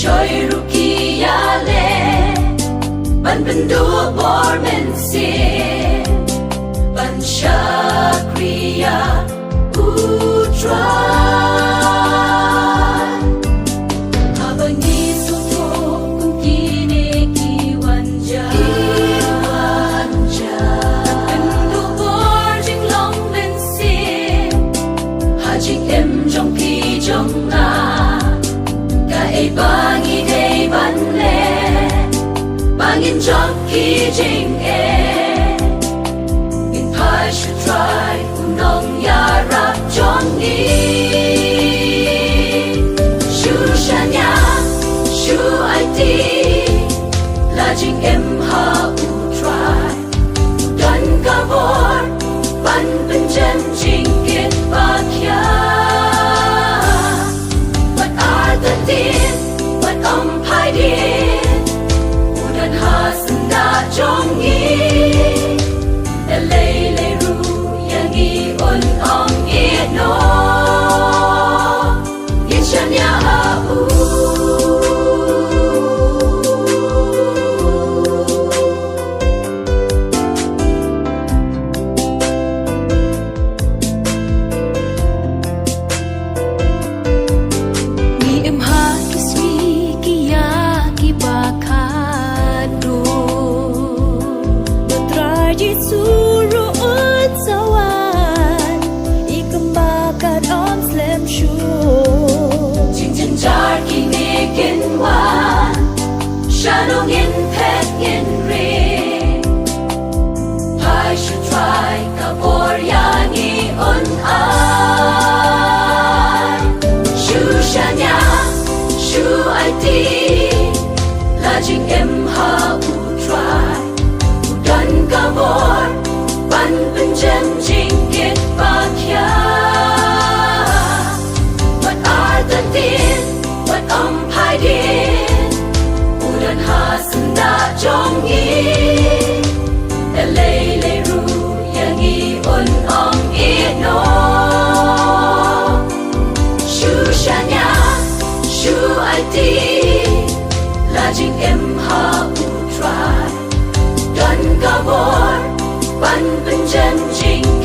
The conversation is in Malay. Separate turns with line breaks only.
Joy rukiale ban bendu bor mensin ban syakriya putra abang isuto kung kini kiwanja bendu bor jinglong mensin hajing em jong pi jong na bangi day banle bangin jong ki jing in pai should try unong ya rap jong ni shu shanya shu it la jing em ha u try dan ka bor ban ben jen jing kit ba kya what are the deeds ông phai điên udan hasanda jongi lei lei ru yangi on ong ye no yeshanya u Shanong in pet in ring I should try kapor yangi on I Shu shanya Shu it Lajing em ha u try Udan kapor Ban benjem jing git ba kya What are the din What pai din udan hasanda jongi lei lei ru yangi on ong it no shu shanya shu it lajing em ha u try dan gabor ban benjem jing